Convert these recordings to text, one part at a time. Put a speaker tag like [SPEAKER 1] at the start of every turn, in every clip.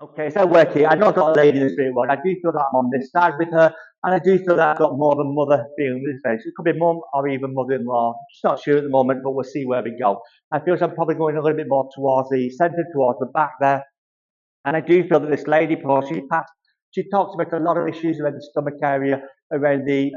[SPEAKER 1] Okay, so working. I know I've got a lady in the spirit world. I do feel that I'm on this side with her, and I do feel that I've got more of a mother feeling with this face. It could be mum or even mother-in-law. Just not sure at the moment, but we'll see where we go. I feel I'm probably going a little bit more towards the centre, towards the back there. And I do feel that this lady, before she talks about a lot of issues around the stomach area, around the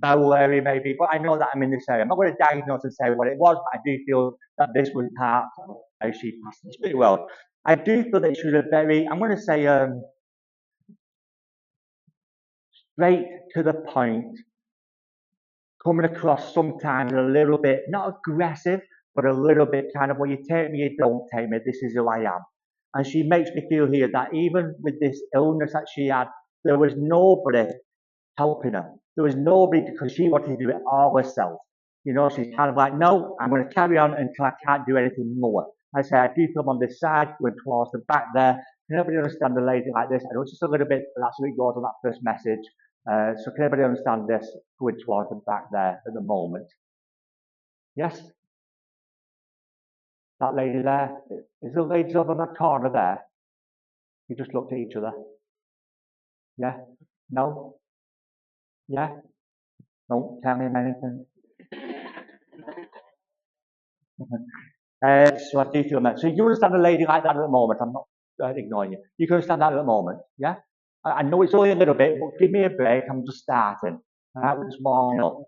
[SPEAKER 1] bowel area maybe, but I know that I'm in this area. I'm not going to diagnose and say what it was, but I do feel that this was part of how she passed the spirit world. I do feel that she was a very, I'm going to say, straight to the point, coming across sometimes a little bit, not aggressive, but a little bit kind of, well, you take me, you don't take me, this is who I am. And she makes me feel here that even with this illness that she had, there was nobody helping her. There was nobody, because she wanted to do it all herself. You know, she's kind of like, no, I'm going to carry on until I can't do anything more. I say, I do feel I'm on this side, going towards the back there. Can everybody understand a lady like this? I know it's just a little bit, that's what it goes on that first message. So can everybody understand this, going towards the back there at the moment? Yes? That lady there? Is the ladies over in that corner there? You just looked at each other. Yeah? No? Yeah? Don't tell him anything. So I do feel that. So you understand a lady like that at the moment? I'm not ignoring you. You can understand that at the moment, yeah? I know it's only a little bit, but give me a break. I'm just starting. That was warming up.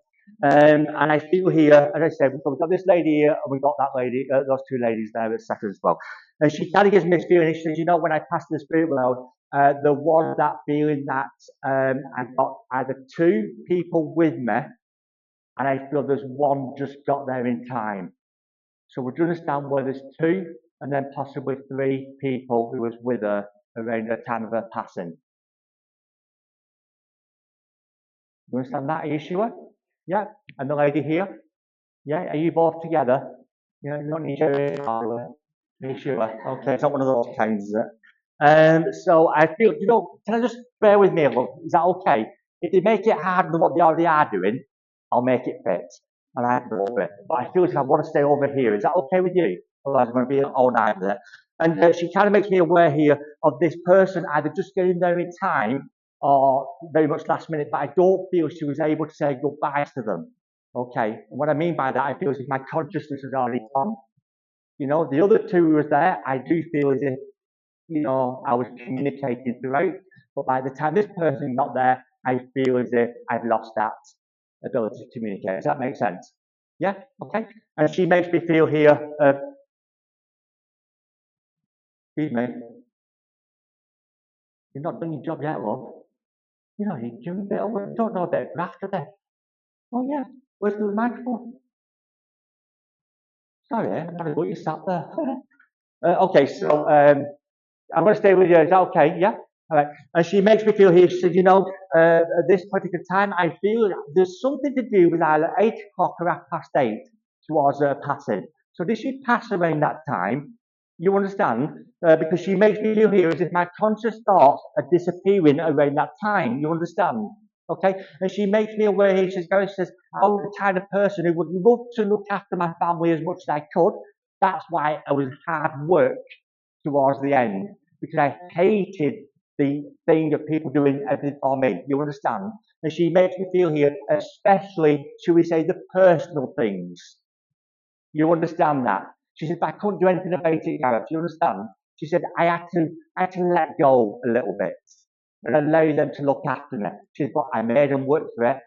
[SPEAKER 1] And I feel here, as I said, we've got this lady here, and we've got that lady, those two ladies there at second as well. And she kind of gives me this feeling. She says, you know, when I passed the spirit world, there was that feeling that I got either two people with me, and I feel there's one just got there in time. So would you understand where there's two and then possibly three people who was with her around the time of her passing? You understand that? Are you sure? Yeah. And the lady here? Yeah. Are you both together? Yeah, you don't need to. Are you sure? Okay, it's not one of those kinds, is it? So I feel, you know, can I just bear with me a little? Is that okay? If they make it harder than what they already are doing, I'll make it fit. And I go over it. But I feel like I want to stay over here. Is that okay with you? Otherwise, I'm going to be all night there. And she kind of makes me aware here of this person either just getting there in time or very much last minute, but I don't feel she was able to say goodbye to them. Okay. And what I mean by that, I feel as if my consciousness has already gone. You know, the other two who was there, I do feel as if, you know, I was communicating throughout. But by the time this person got there, I feel as if I've lost that ability to communicate. Does that make sense? Yeah? Okay. And she makes me feel here, excuse me, you're not done your job yet, love. You know, you're a bit over, don't know a bit of graft, do they? Oh, yeah. Where's the microphone? Sorry, I'm not what you sat there. Okay, so I'm going to stay with you. Is that okay? Yeah? All right. And she makes me feel here, she said, you know, at this particular time, I feel there's something to do with either 8 o'clock or 8:30 towards her passing. So did she pass around that time? You understand? Because she makes me feel here as if my conscious thoughts are disappearing around that time. You understand? Okay? And she makes me aware here, Gareth says, I'm the kind of person who would love to look after my family as much as I could. That's why I was hard work towards the end, because I hated the thing of people doing everything for me. You understand? And she makes me feel here, especially, should we say, the personal things. You understand that? She said, but I couldn't do anything about it, Gareth. You understand? She said, I had to let go a little bit and allow them to look after me. She said, but I made them work for it.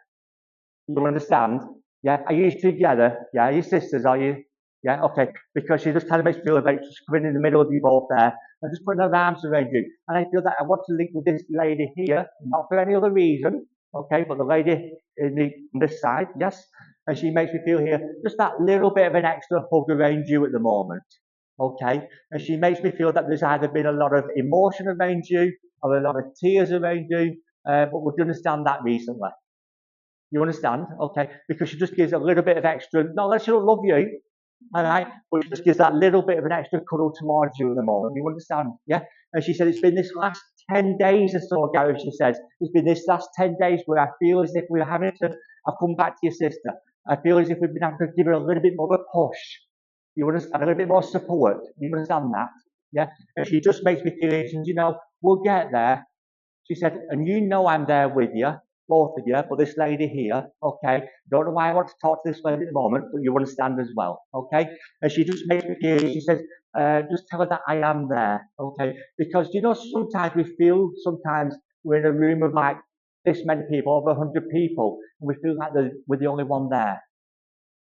[SPEAKER 1] You understand? Yeah. Are you together? Yeah. Are you sisters? Are you? Yeah. Okay. Because she just kind of makes me feel like she's coming in the middle of you both there and just putting her arms around you. And I feel that I want to link with this lady here, not for any other reason. Okay. But the lady on this side, yes. And she makes me feel here just that little bit of an extra hug around you at the moment. Okay. And she makes me feel that there's either been a lot of emotion around you or a lot of tears around you. But would you understand that recently? You understand? Okay. Because she just gives a little bit of extra, not that she don't love you, all right, but she just gives that little bit of an extra cuddle towards you at the moment. You understand? Yeah. And she said it's been this last 10 days or so, Gareth, she says, it's been this last 10 days where I feel as if we're having to, I'll come back to your sister. I feel as if we've been having to give her a little bit more of a push. You understand? A little bit more support. You understand that? Yeah, and she just makes me feel, she says, you know, we'll get there. She said, and you know I'm there with you, both of you, but this lady here, okay, don't know why I want to talk to this lady at the moment, but you understand as well, okay? And she just makes me feel, she says, just tell her that I am there, okay? Because, you know, sometimes we feel, sometimes we're in a room of like this many people, over 100 people, and we feel like we're the only one there.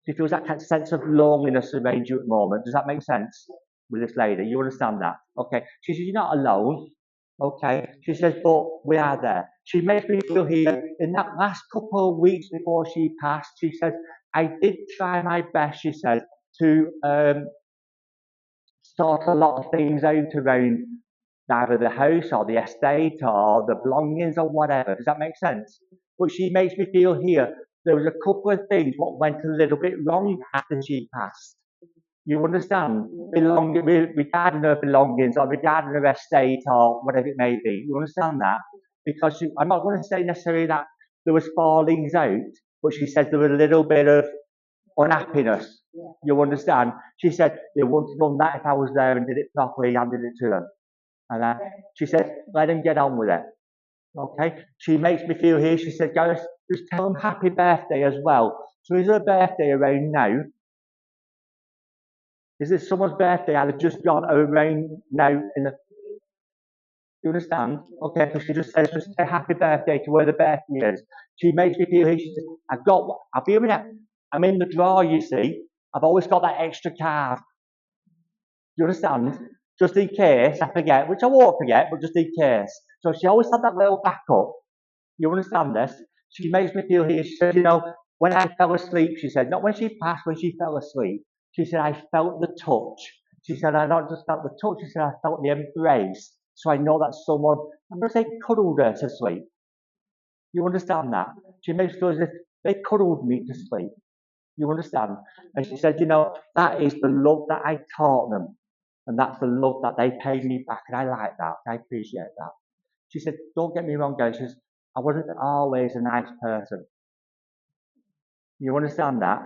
[SPEAKER 1] She feels that kind of sense of loneliness around you at the moment. Does that make sense with this lady? You understand that? Okay. She says, you're not alone. Okay. She says, but we are there. She makes me feel here in that last couple of weeks before she passed. She says, I did try my best, she says, to sort a lot of things out around either the house or the estate or the belongings or whatever. Does that make sense? But she makes me feel here there was a couple of things what went a little bit wrong after she passed. You understand? Regarding her belongings or regarding her estate or whatever it may be. You understand that? Because I'm not going to say necessarily that there was fallings out, but she says there was a little bit of unhappiness. You understand? She said they wouldn't have done that if I was there and did it properly and did it to them. And she said, let them get on with it. Okay? She makes me feel here, she said, Gareth, just tell them happy birthday as well. So is her birthday around now? Is this someone's birthday either just gone around now in the you understand? Okay, so she just says just say happy birthday to where the birthday is. She makes me feel here, she says, I'll be a minute. I'm in the drawer, you see. I've always got that extra card. You understand? Just in case I forget, which I won't forget, but just in case. So she always had that little backup. You understand this? She makes me feel here. She said, you know, when I fell asleep, she said, not when she passed, when she fell asleep. She said, I felt the touch. She said, I not just felt the touch, she said, I felt the embrace. So I know that someone, I'm going to say, cuddled her to sleep. You understand that? She makes me feel as if they cuddled me to sleep. You understand? And she said, you know, that is the love that I taught them. And that's the love that they paid me back. And I like that. I appreciate that. She said, don't get me wrong, guys. She says, I wasn't always a nice person. You understand that?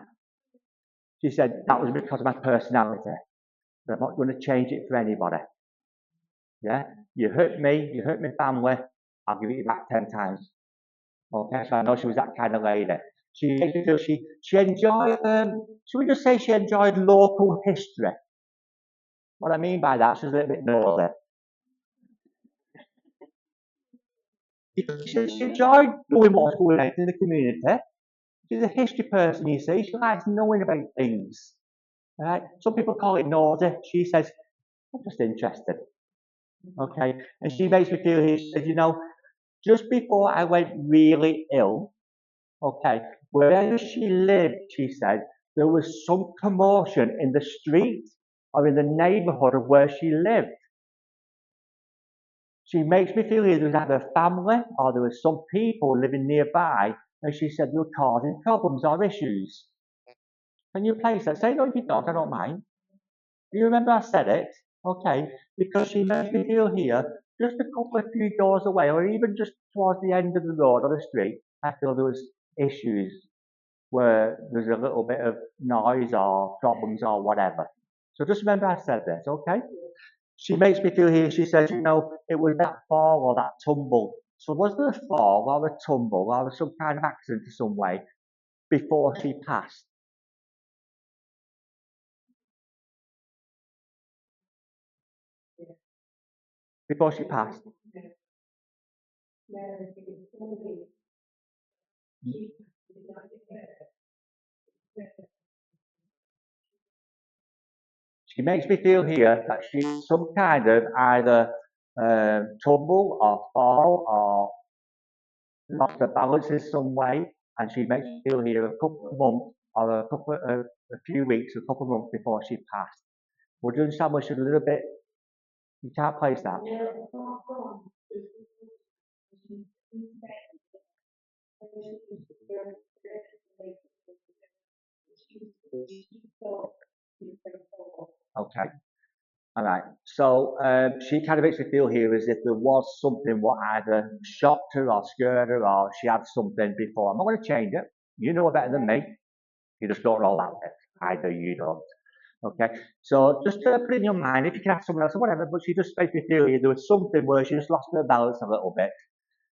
[SPEAKER 1] She said, that was because of my personality. But I'm not going to change it for anybody. Yeah? You hurt me, you hurt my family, I'll give it back 10 times. Okay, so I know she was that kind of lady. She made me feel she enjoyed, should we just say she enjoyed local history? What I mean by that, she's a little bit nosy. She enjoyed knowing what's going on in the community. She's a history person, you see. She likes knowing about things. Right? Some people call it nosy. She says, I'm just interested. Okay? And she makes me feel here, she said, you know, just before I went really ill, okay, wherever she lived, she said, there was some commotion in the street or in the neighbourhood of where she lived. She makes me feel either there was either family or there was some people living nearby, and she said they were causing problems or issues. Can you place that? Say no if you don't, I don't mind. Do you remember I said it? Okay, because she makes me feel here, just a couple of few doors away, or even just towards the end of the road or the street, I feel there was issues where there's a little bit of noise or problems or whatever. So just remember I said this, okay? She makes me feel here, she says, you know, it was that fall or that tumble. So was there a fall or a tumble or some kind of accident in some way before she passed? Before she passed? She makes me feel here that she's some kind of either tumble or fall or lost her balance in some way, and she makes me feel here a couple of months or a few weeks, a couple of months before she passed. We're doing something a little bit. You can't place that. Okay. All right. So she kind of makes me feel here as if there was something what either shocked her or scared her or she had something before. I'm not going to change it. You know better than me. You just don't know that bit. I do, you don't. Okay, so just put in your mind, if you can ask someone else or whatever, but she just made me feel here there was something where she just lost her balance a little bit,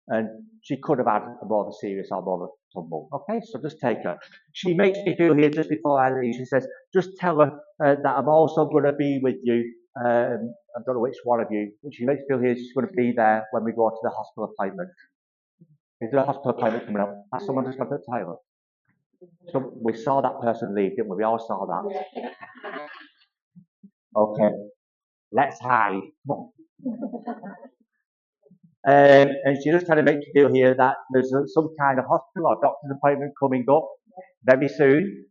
[SPEAKER 1] and she could have had a more of a serious or more of a tumble. Okay, so just take her. She makes me feel here just before I leave. She says, just tell her that I'm also going to be with you. I don't know which one of you. She makes me feel here she's going to be there when we go to the hospital appointment. Is there a hospital appointment coming up? Has someone just got the title? So we saw that person leave, didn't we? We all saw that. Okay, let's hide. And she just kind of makes you feel here that there's some kind of hospital or doctor's appointment coming up very soon.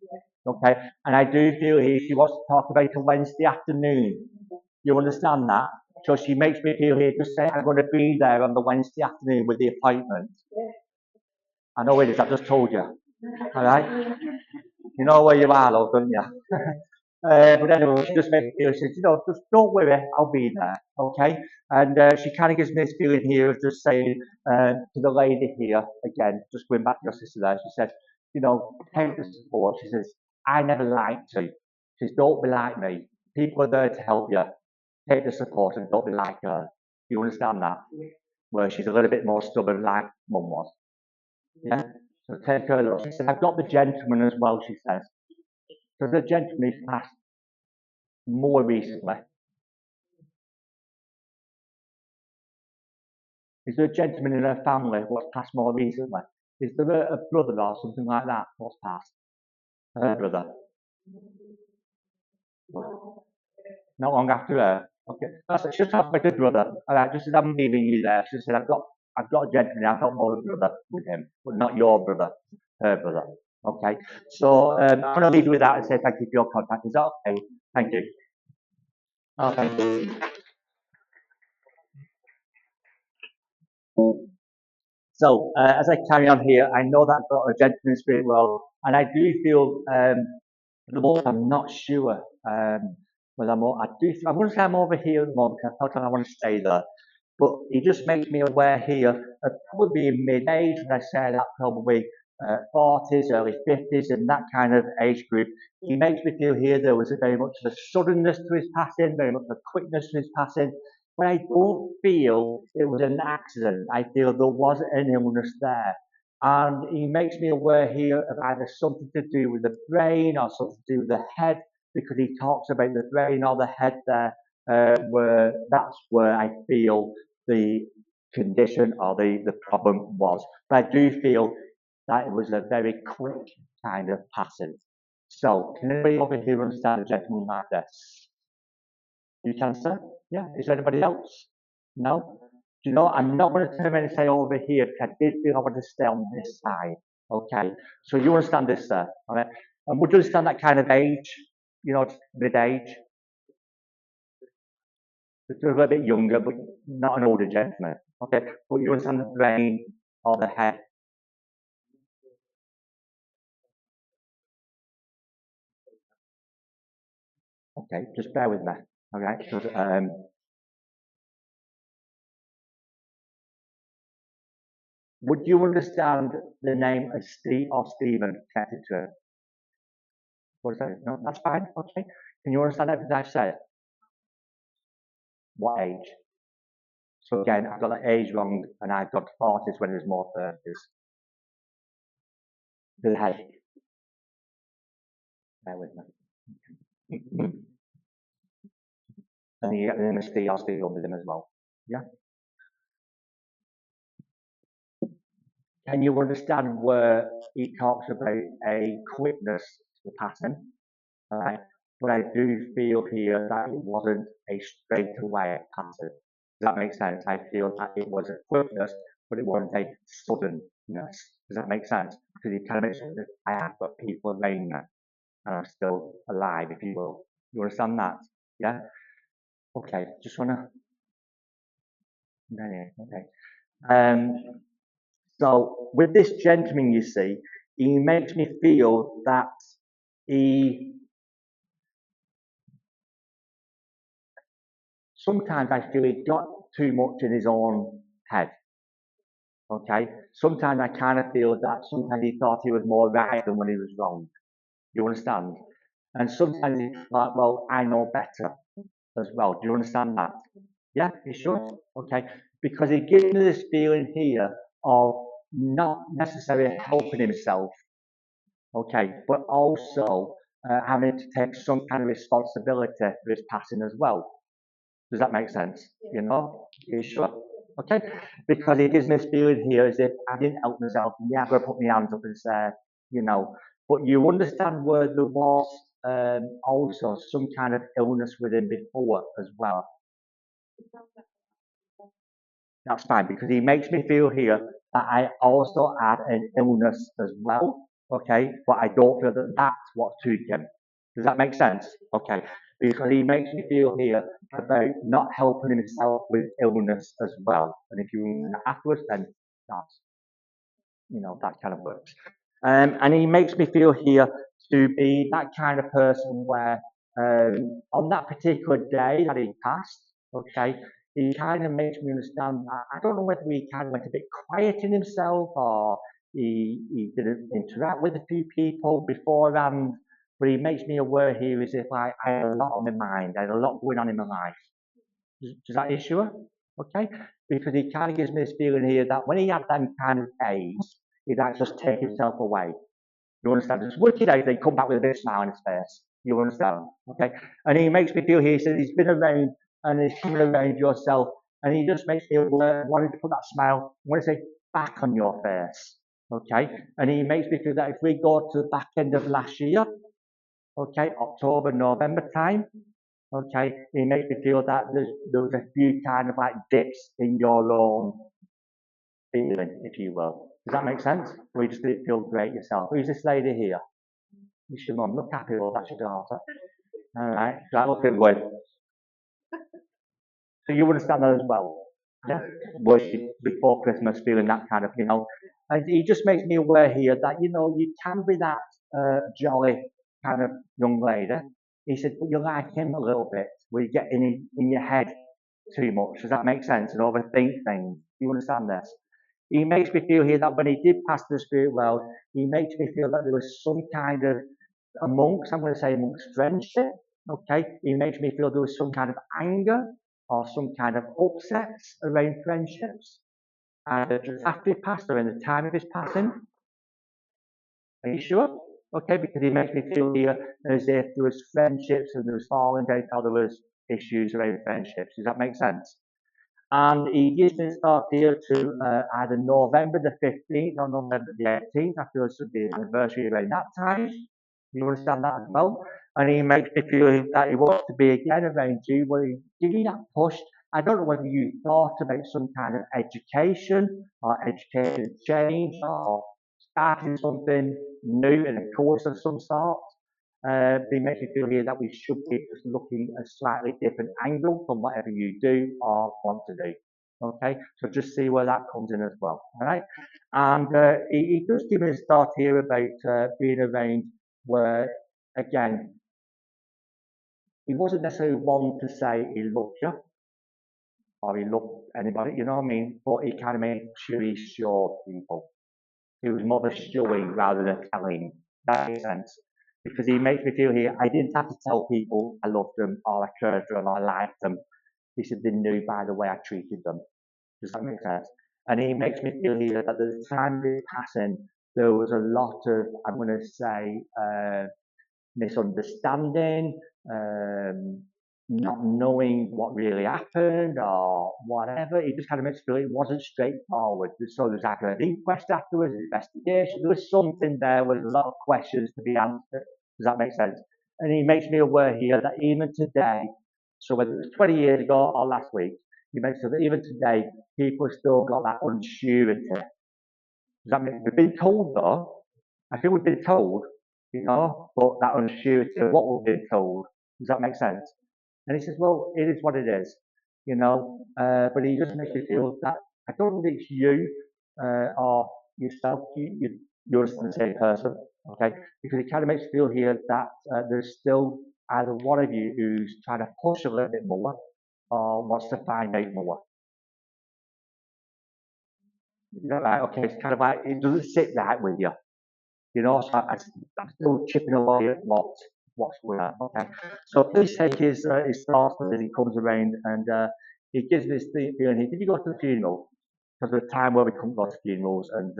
[SPEAKER 1] Okay, and I do feel here she wants to talk about a Wednesday afternoon. You understand that? So she makes me feel here, just say I'm going to be there on the Wednesday afternoon with the appointment. I know it is, I've just told you. All right? You know where you are, though, don't you? But anyway, she just makes me feel, she says, just don't worry, I'll be there, okay? And she kind of gives me this feeling here of just saying to the lady here, again, just going back to your sister there, she said, take the support. She says, I never liked to. She says, don't be like me. People are there to help you. Take the support and don't be like her. You understand that? Where she's a little bit more stubborn like mum was. Yeah? So take her look. She said, I've got the gentleman as well, she says. So the gentleman is passed more recently. Is there a gentleman in her family what's passed more recently? Is there a brother or something like that what's passed? Her brother. Not long after her. Okay. That's it. She just talked about her brother. All right, just as I'm leaving you there, she said, I've got a gentleman, I've got more brother with him, but not your brother, her brother. Okay. So I'm going to leave you with that and say thank you for your contact. Is that okay? Thank you. Okay. So as I carry on here, I know that I've got a gentleman spirit well, and I do feel the moment I'm not sure whether I'm going to say I'm over here at the moment because I thought I want to stay there. But he just makes me aware here of probably in mid-age, and I say that probably 40s, early 50s, and that kind of age group. He makes me feel here there was very much of a suddenness to his passing, very much of a quickness to his passing. But I don't feel it was an accident. I feel there was an illness there. And he makes me aware here of either something to do with the brain or something to do with the head, because he talks about the brain or the head there, where that's where I feel the condition or the problem was. But I do feel that it was a very quick kind of passing. So, can anybody over here understand a gentleman like this? You can, sir? Yeah. Is there anybody else? No? Do you know, I'm not going to turn around and say over here, because I did feel I want to stay on this side. Okay. So you understand this, sir? All right. And would you understand that kind of age? Mid-age? Just a little bit younger, but not an older gentleman. Okay. But you understand the brain or the head? Okay. Just bear with me. All right. So, would you understand the name of Steve or Stephen connected to it? What is that? No, that's fine. Okay. Can you understand everything I've said? What age? So again, I've got the age wrong, and I've got 40s when there's more 30s. The head. Bear with me. And you get the name of Steve or Stephen with him as well. Yeah. Can you understand where he talks about a quickness to the pattern? All right. But I do feel here that it wasn't a straightaway pattern. Does that make sense? I feel that it was a quickness, but it wasn't a suddenness. Does that make sense? Because he kind of mentioned that I have got people around me and I'm still alive, if you will. You understand that? Yeah? Okay, just want to. Okay. So with this gentleman, you see, he makes me feel that he. Sometimes I feel he got too much in his own head. Okay? Sometimes I kind of feel that sometimes he thought he was more right than when he was wrong. You understand? And sometimes it's like, well, I know better as well. Do you understand that? Yeah, you sure? Okay. Because it gives me this feeling here of not necessarily helping himself, okay, but also having to take some kind of responsibility for his passing as well. Does that make sense? You know? Are you sure? Okay? Because it gives me this feeling here as if I didn't help myself. Yeah, I've got to put my hands up and say, you know, but you understand where there was also some kind of illness with him before as well. That's fine because he makes me feel here that I also had an illness as well. Okay, but I don't feel that that's what took him. Does that make sense? Okay, because he makes me feel here about not helping himself with illness as well. And if you afterwards, then that's that kind of works. And he makes me feel here to be that kind of person where on that particular day that he passed, okay, he kind of makes me understand that I don't know whether he kind of went a bit quiet in himself or he didn't interact with a few people beforehand, but he makes me aware here as if I had a lot on my mind, I had a lot going on in my life. Does that issue? Okay? Because he kind of gives me this feeling here that when he had them kind of days, he'd actually just take himself away. You understand? Just work it out, they come back with a big smile on his face. You understand? Okay? And he makes me feel here, he says he's been around and he's coming around yourself, and he just makes me wanting to put that smile, I want to say, back on your face. Okay? And he makes me feel that if we go to the back end of last year, okay, October, November time, okay, it makes me feel that there was a few kind of like dips in your own feeling, if you will. Does that make sense? Or you just didn't feel great yourself? Who's this lady here? It's your mum. Look happy, well, that's your daughter. All right, that look good. So you understand that as well? Yeah? Worship before Christmas, feeling that kind of, And he just makes me aware here that, you can be that jolly kind of young lady. He said, but you like him a little bit, where you get in your head too much. Does that make sense? And overthink things. You understand this? He makes me feel here that when he did pass the spirit world, he makes me feel that there was some kind of I'm going to say amongst friendship. Okay, he makes me feel there was some kind of anger or some kind of upsets around friendships. Either just after he passed or in the time of his passing. Are you sure? Okay, because he makes me feel here as if there was friendships and there was falling out or there was issues around friendships. Does that make sense? And he gives me a start here to either November the 15th or November the 18th. I feel it should be an anniversary around that time. You understand that as well? And he makes me feel that he wants to be again around you, where he give you that push. I don't know whether you thought about some kind of education or education change or starting something new in a course of some sort. They make me feel here that we should be just looking at a slightly different angle from whatever you do or want to do. Okay, so just see where that comes in as well. All right, and he does give me a start here about being around where, again, he wasn't necessarily one to say he loved you or he loved anybody, you know what I mean? But he kind of made sure he showed people. He was more of a showing rather than telling. That makes sense. Because he makes me feel here, I didn't have to tell people I loved them or I cared for them or I liked them. He said they knew by the way I treated them. Does that make sense? And he makes me feel here that at the time of his passing, there was a lot of, I'm going to say, misunderstanding, not knowing what really happened or whatever. It just kind of makes me feel it wasn't straightforward. So there's like an inquest afterwards, an investigation. There was something there with a lot of questions to be answered. Does that make sense? And he makes me aware here that even today, so whether it was 20 years ago or last week, he makes it that even today, people still got that unsurety. Does that mean we've been told though? I feel we've been told, but that unsurety of what we've been told. Does that make sense? And he says, well, it is what it is, but he just makes me feel that I don't know if it's you or yourself, you're the same person, okay? Because it kind of makes me feel here that there's still either one of you who's trying to push a little bit more or wants to find out more. Right, okay, it's kind of like, it doesn't sit right with you. So I'm still chipping away at what what's going on. Okay. So please take his thoughts as he comes around, and he gives me this feeling here. Did you go to the funeral? Because there's a time where we couldn't go to funerals, and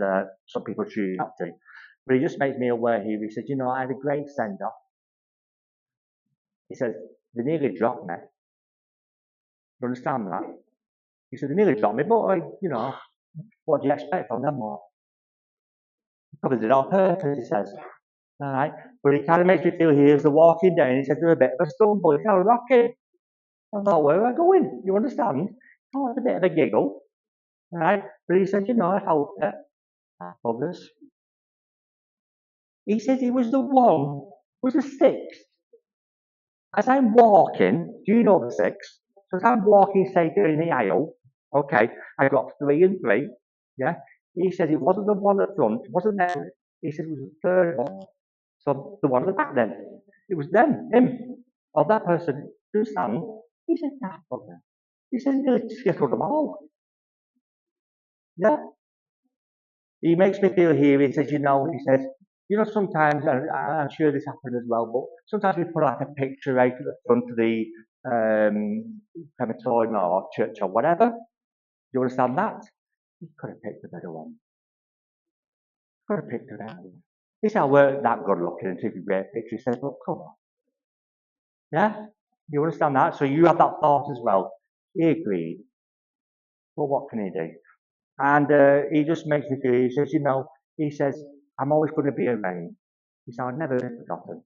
[SPEAKER 1] some people choose not to. But he just makes me aware here. He said, you know, I had a great send off. He says, they nearly dropped me. You understand that? He said, they nearly dropped me, but you know, what do you expect from them? What? Probably did it on purpose, he says. All right. But it kind of makes me feel here as they're walking down, he said, they're a bit of a stumble, it's kind of rocking. I thought, where am I going? You understand? Oh, it's a bit of a giggle. All right. But he said, you know, I felt it. Others. He said he was the one, was the sixth. As I'm walking, do you know the six? So as I'm walking, say, down the aisle, okay, I got 3 and 3, yeah. He said it wasn't the one at the front, it wasn't them. He said it was the third one. So the one at the back then. It was them, him, or that person, who stand. He said, that problem. He said, you just get rid them all. Yeah. He makes me feel here, he says, you know, he says, you know, sometimes, and I'm sure this happened as well, but sometimes we put like a picture out at the front of the crematorium or church or whatever. Do you understand that? He could have picked a better one. Could have picked a better one. He said, I weren't that good looking and took a great picture. He says, well, come on. Yeah? You understand that? So you have that thought as well. He agreed. Well, what can he do? And he just makes me feel, he says, you know, he says, I'm always going to be around. He said, I'll never be forgotten.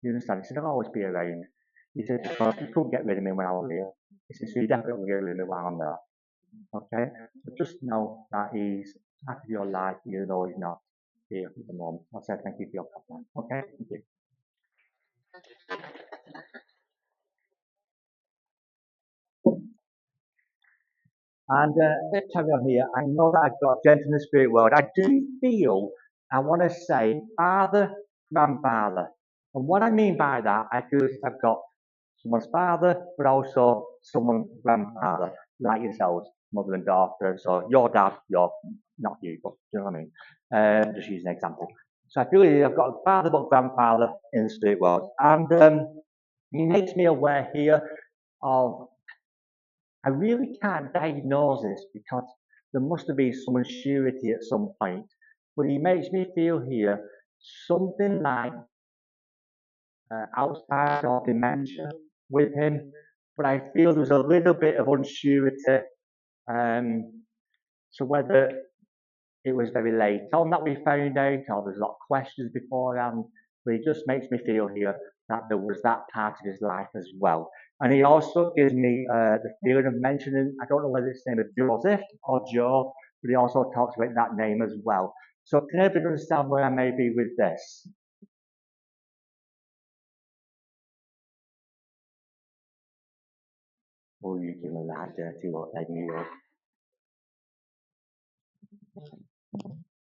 [SPEAKER 1] You understand? He said, I'll always be around. He said, because you couldn't get rid of me when I was here. He said, so you definitely get rid of me while I'm there. Okay? But just know that he's part of your life, even though he's not here at the moment. I'll say thank you for your comment. Okay? Thank you. And let's carry on here. I know that I've got gent in the spirit world. I do feel, I want to say, father, grandfather. And what I mean by that, I feel I've got someone's father, but also someone's grandfather, like yourselves, mother and daughter. So your dad, your, not you, but you know what I mean? Just use an example. So I feel I've got a father but grandfather in the spirit world. And he makes me aware here of, I really can't diagnose this because there must have been some surety at some point. But he makes me feel here something like outside or dementia with him, but I feel there's a little bit of unsurety. So whether it was very late on that we found out, or there's a lot of questions beforehand, but it just makes me feel here that there was that part of his life as well. And he also gives me the feeling of mentioning, I don't know whether it's the name of Joseph or Joe, but he also talks about that name as well. So can everybody understand where I may be with this? Oh, you give me that dirty look, then you.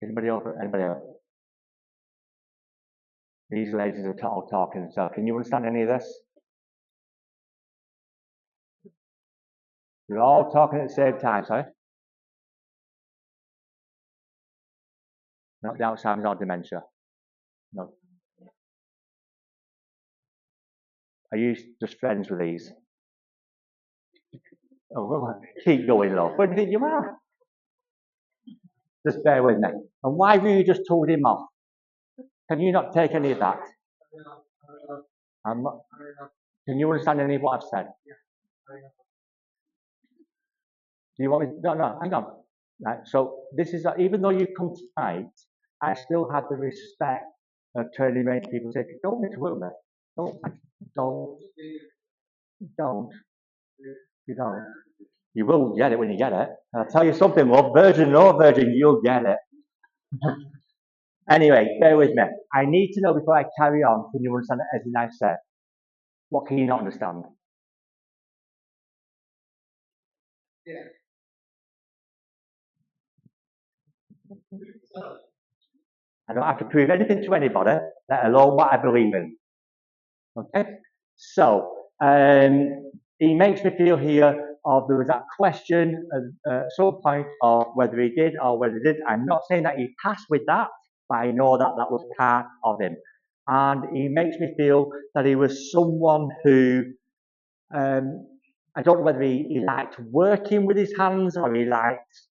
[SPEAKER 1] Anybody else? Anybody else? These ladies are all talking, so can you understand any of this? You're all talking at the same time, sorry? Not the Alzheimer's or dementia. No. Are you just friends with these? Oh, well, keep going, love. What do you think you are? Just bear with me. And why have you just told him off? Can you not take any of that? Not, can you understand any of what I've said? Do you want me? No, no, hang on. Right. So this is even though you come tonight, I still have the respect of turning around to people and saying, "Don't interrupt me. Don't, don't, don't. You don't. You will get it when you get it. I'll tell you something, love. Virgin or virgin, you'll get it." Anyway, bear with me. I need to know before I carry on. Can you understand everything I've said? What can you not understand? I don't have to prove anything to anybody, let alone what I believe in. Okay? So, he makes me feel here of there was that question at some point of whether he did or whether he didn't. I'm not saying that he passed with that, but I know that that was part of him. and he makes me feel that he was someone who, I don't know whether he liked working with his hands or he liked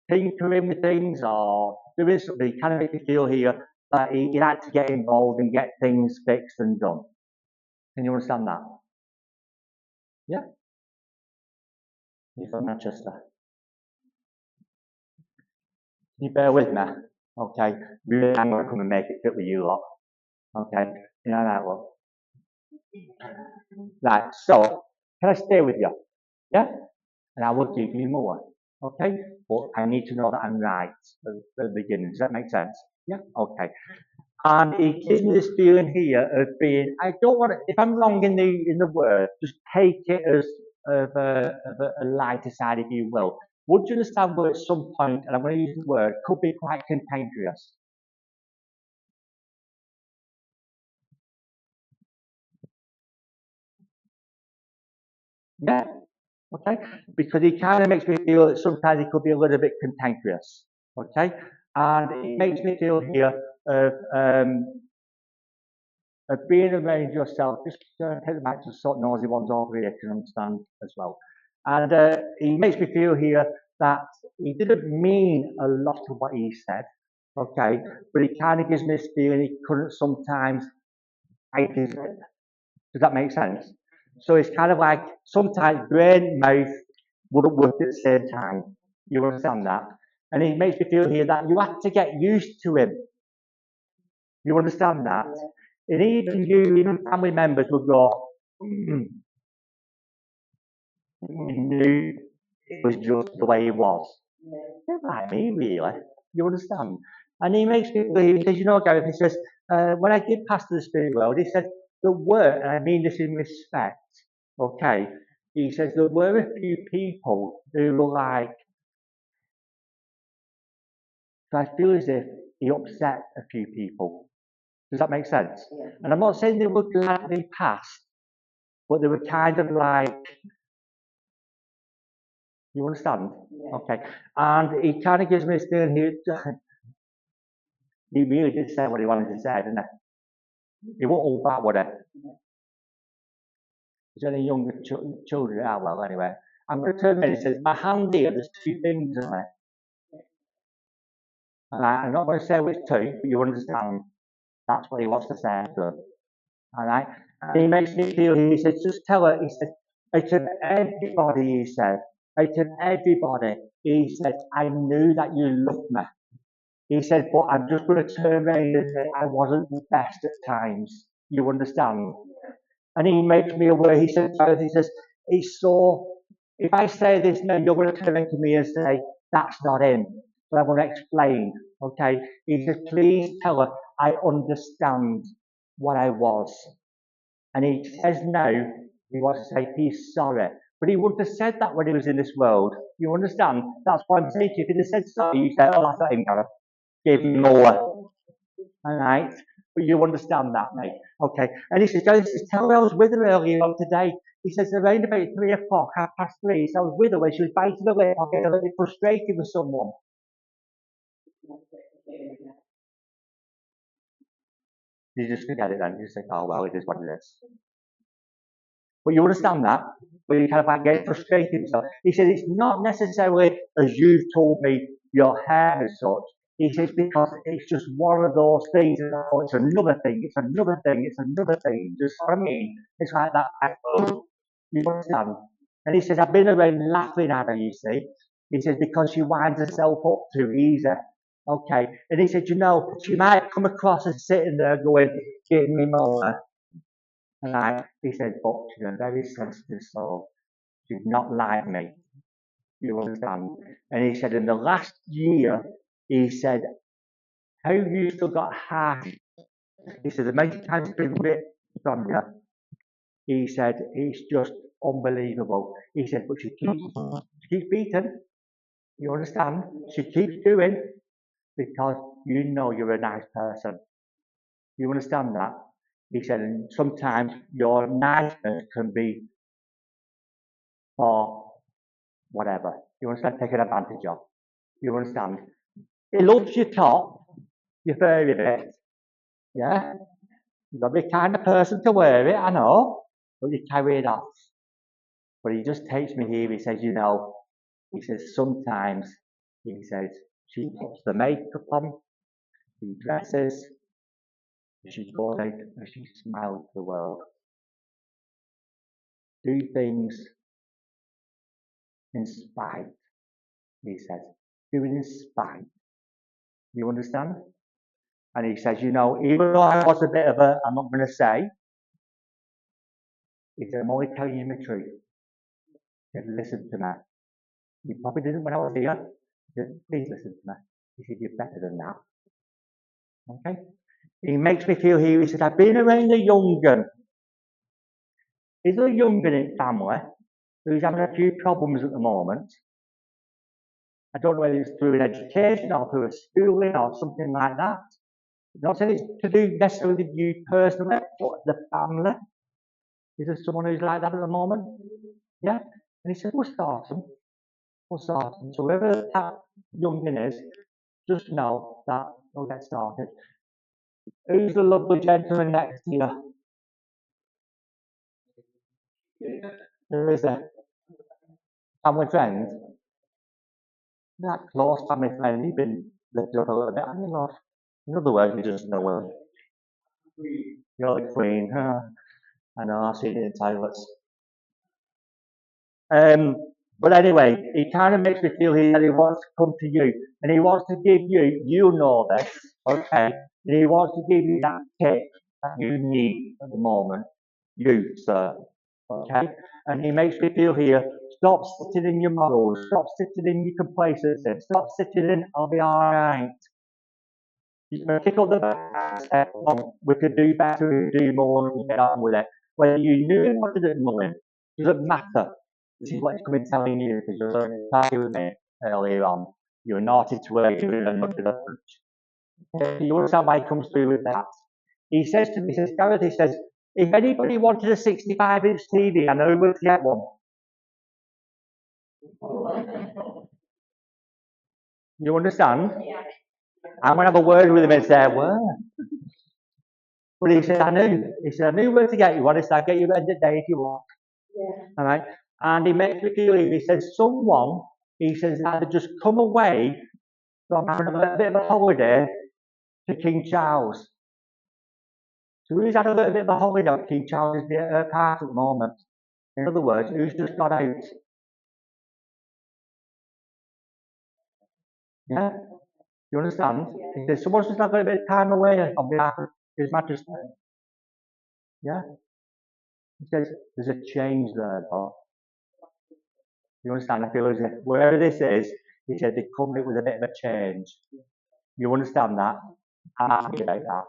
[SPEAKER 1] tinkering with things or doing something. He kind of makes me feel here that he liked to get involved and get things fixed and done. Can you understand that? Yeah? He's from Manchester. Can you bear with me? Okay. Really, I'm going to come and make it fit with you lot. Okay. You know that one? Right. So, can I stay with you? Yeah? And I will give you more. Okay? But I need to know that I'm right at the beginning. Does that make sense? Yeah? Okay. And it gives me this feeling here of being, I don't want to, if I'm wrong in the word, just take it as of a lighter side, if you will. Would you understand where at some point, and I'm going to use the word, could be quite cantankerous? Yeah, okay? Because he kind of makes me feel that sometimes he could be a little bit cantankerous, okay? And it makes me feel here of being around yourself. Just take the mic to sort nosy ones over here can understand as well. And he makes me feel here that he didn't mean a lot of what he said, okay? But it kind of gives me this feeling he couldn't sometimes hide his lip. Does that make sense? So it's kind of like sometimes brain, mouth wouldn't work at the same time. You understand that? And it makes me feel here that you have to get used to him. You understand that? And even you, even family members would go, we knew it was just the way it was. They're like me, really. You understand? And he makes me believe, he says, you know, Gareth, he says, when I did pass to the spirit world, he said, there were, and I mean this in respect, okay, he says, there were a few people who were like, so I feel as if he upset a few people. Does that make sense? Yeah. And I'm not saying they were glad they passed, but they were kind of like, you understand? Yeah. Okay. And he kind of gives me this feeling here, he really did say what he wanted to say, didn't he? He won't hold back, would he? Is there any younger children? Ah, well, anyway. I'm going to turn around and he says, my hand here, there's two things on it. And I'm not going to say which two, but you understand. That's what he wants to say to them. All right? And he makes me feel, he says, just tell her, he said, out of everybody, he said, out of everybody, he said, I knew that you loved me. He said, but I'm just going to turn around and say I wasn't the best at times. You understand? And he makes me aware, he says, it's so, if I say this now, you're going to turn around to me and say, that's not him. But I'm going to explain, okay? He says, please tell her I understand what I was. And he says now, he wants to say he's sorry. But he wouldn't have said that when he was in this world. You understand? That's what I'm saying to you. If he'd have said sorry, you say, oh, that's not him, Gareth. Give him more. All right? But you understand that, mate. Okay. And he says, Gareth, tell her I was with her earlier on today. He says, around about 3 o'clock, 3:30, so I was with her when she was biting her lip or getting a little bit frustrated with someone. You just forget it then. You just think, oh, well, it is what it is. But you understand that? But you kind of like get frustrated. So he said, it's not necessarily as you've told me, your hair as such. He says, because it's just one of those things. Oh, it's another thing, it's another thing, it's another thing. Just what I mean? It's like that. You understand? And he says, I've been around laughing at her, you see. He says, because she winds herself up too easy. Okay. And he said, you know, she might come across as sitting there going, give me more. And he said, but she's a very sensitive soul. She's not like me. You understand? And he said, in the last year, he said, how you still got harsh? He said, the amount of times it's been ripped from you. He said, it's just unbelievable. He said, but she keeps beating. You understand? She keeps doing because you know you're a nice person. You understand that? He said, and sometimes your niceness can be for whatever. You understand? Taken advantage of. You understand? He loves your top, your furry bit. Yeah? You've got to be the kind of person to wear it, I know, but you carry it off. But he just takes me here, he says, you know, he says, sometimes, he says, she puts the makeup on, she dresses, she goes out and she smiles at the world. Do things in spite, he says. Do it in spite. You understand? And he says, you know, even though I was a bit of a, I'm not going to say, he said, I'm only telling you the truth. He said, listen to me. You probably didn't when I was here. He said, please listen to me. He said, you're better than that. Okay? He makes me feel here, he said, I've been around the young gun. Is there a young gun in family who's having a few problems at the moment? I don't know whether it's through an education or through a schooling or something like that. Not saying it's to do necessarily with you personally, but the family. Is there someone who's like that at the moment? Yeah? And he said, we'll start them. We'll start them. So whoever that young man is, just know that we'll get started. Who's the lovely gentleman next to you? Who is it? Family friend? That close family friend, you've been lifted up a little bit, haven't you, Lord? In other words, you just know him. You're the queen. I know, I've seen it in toilets. But anyway, he kind of makes me feel that he wants to come to you, and he wants to give you, you know this, okay, and he wants to give you that tip that you need at the moment, you, sir, okay, and he makes me feel here, stop sitting in your morals, stop sitting in your complacency, stop sitting in, I'll be alright. You can pick up the back, we could do better, we could do more, and get on with it. Whether you knew you wanted it more, doesn't matter. This is what he's coming telling you, because you're happy with me earlier on. You're naughty to her, you're a naughty to you understand why he comes through with that? He says to me, he says, Gareth, he says, if anybody wanted a 65-inch TV, I know who would get one. You understand? I'm going to have a word with him and say, well, but he said, I knew. He said, I knew where to get you one. He said, I'll get you end of day if you want. Yeah. All right. And he makes me feel, he says, someone, he says, either just come away from having a bit of a holiday to King Charles. So who's had a little bit of a holiday at King Charles' park at the moment? In other words, who's just got out? Yeah? You understand? He says, someone's just had a bit of time away on behalf of His Majesty. Yeah? He says, there's a change there, though. You understand? I feel as if wherever this is, he said they come with a bit of a change. You understand that? I'm happy about that.